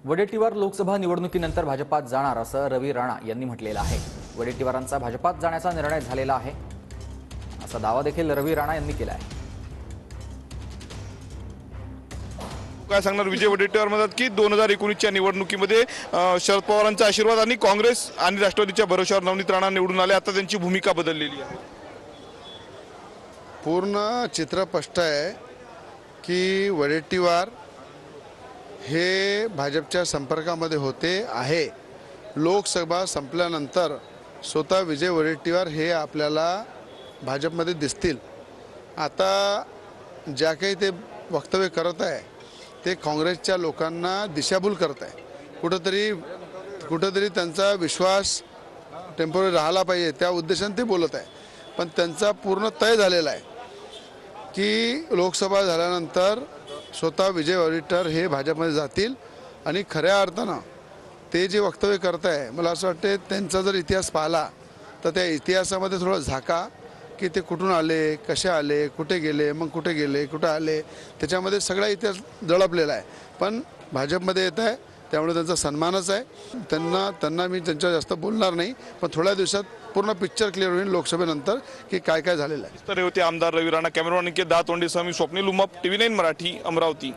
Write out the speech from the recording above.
वडेट्टीवार लोकसभा निवडणुकीनंतर भाजपात जाणार असं रवी राणा यांनी म्हटलेलं आहे। वडेट्टीवारांचा भाजपात जाण्याचा निर्णय झालेला आहे असा दावा देखील रवी राणा यांनी केला आहे। काय सांगणार विजय वडेट्टीवार म्हणतात की 2019च्या निवडणुकीमध्ये शरद पवारांचा आशीर्वाद आणि काँग्रेस आणि राष्ट्रवादीच्या भरोश्यावर नवनीत राणा निवडून आले, आता त्यांची भूमिका बदललेली आहे। पूर्ण चित्र स्पष्ट आहे की वडेट्टीवार हे भाजपच्या संपर्कामध्ये होते आहे। लोकसभा संपल्यानंतर स्वतः विजय वडेट्टीवार हे आपल्याला भाजपमध्ये दिसतील। आता ज्या काही ते वक्तव्य करत आहे ते काँग्रेसच्या लोकांना दिशाभूल करत आहे। कुठंतरी त्यांचा विश्वास टेम्पररी राहिला पाहिजे त्या उद्देशाने ते बोलत आहे, पण त्यांचा पूर्ण तय झालेला आहे की लोकसभा झाल्यानंतर स्वतः विजय वडेट्टीवार हे भाजपमध्ये जातील आणि खऱ्या अर्थानं ते जे वक्तव्य करत आहे, मला असं वाटते त्यांचा जर इतिहास पाहिला तर त्या इतिहासामध्ये थोडा झाका की ते कुठून आले, कसे आले, कुठे गेले, मग कुठे गेले, कुठे आले, त्याच्यामध्ये सगळा इतिहास दडपलेला आहे। पण भाजपमध्ये येत आहे त्यामुळे त्यांचा सन्मानच आहे। त्यांना मी त्यांच्या जास्त बोलणार नाही, पण थोड्या दिवसात पूर्ण पिक्चर क्लिअर होईल लोकसभेनंतर की काय काय झालेलं आहे। तर होते आमदार रवी राणा, कॅमेरामॅन दातोंडे, मी स्वप्नील उमाप, TV9 मराठी, अमरावती।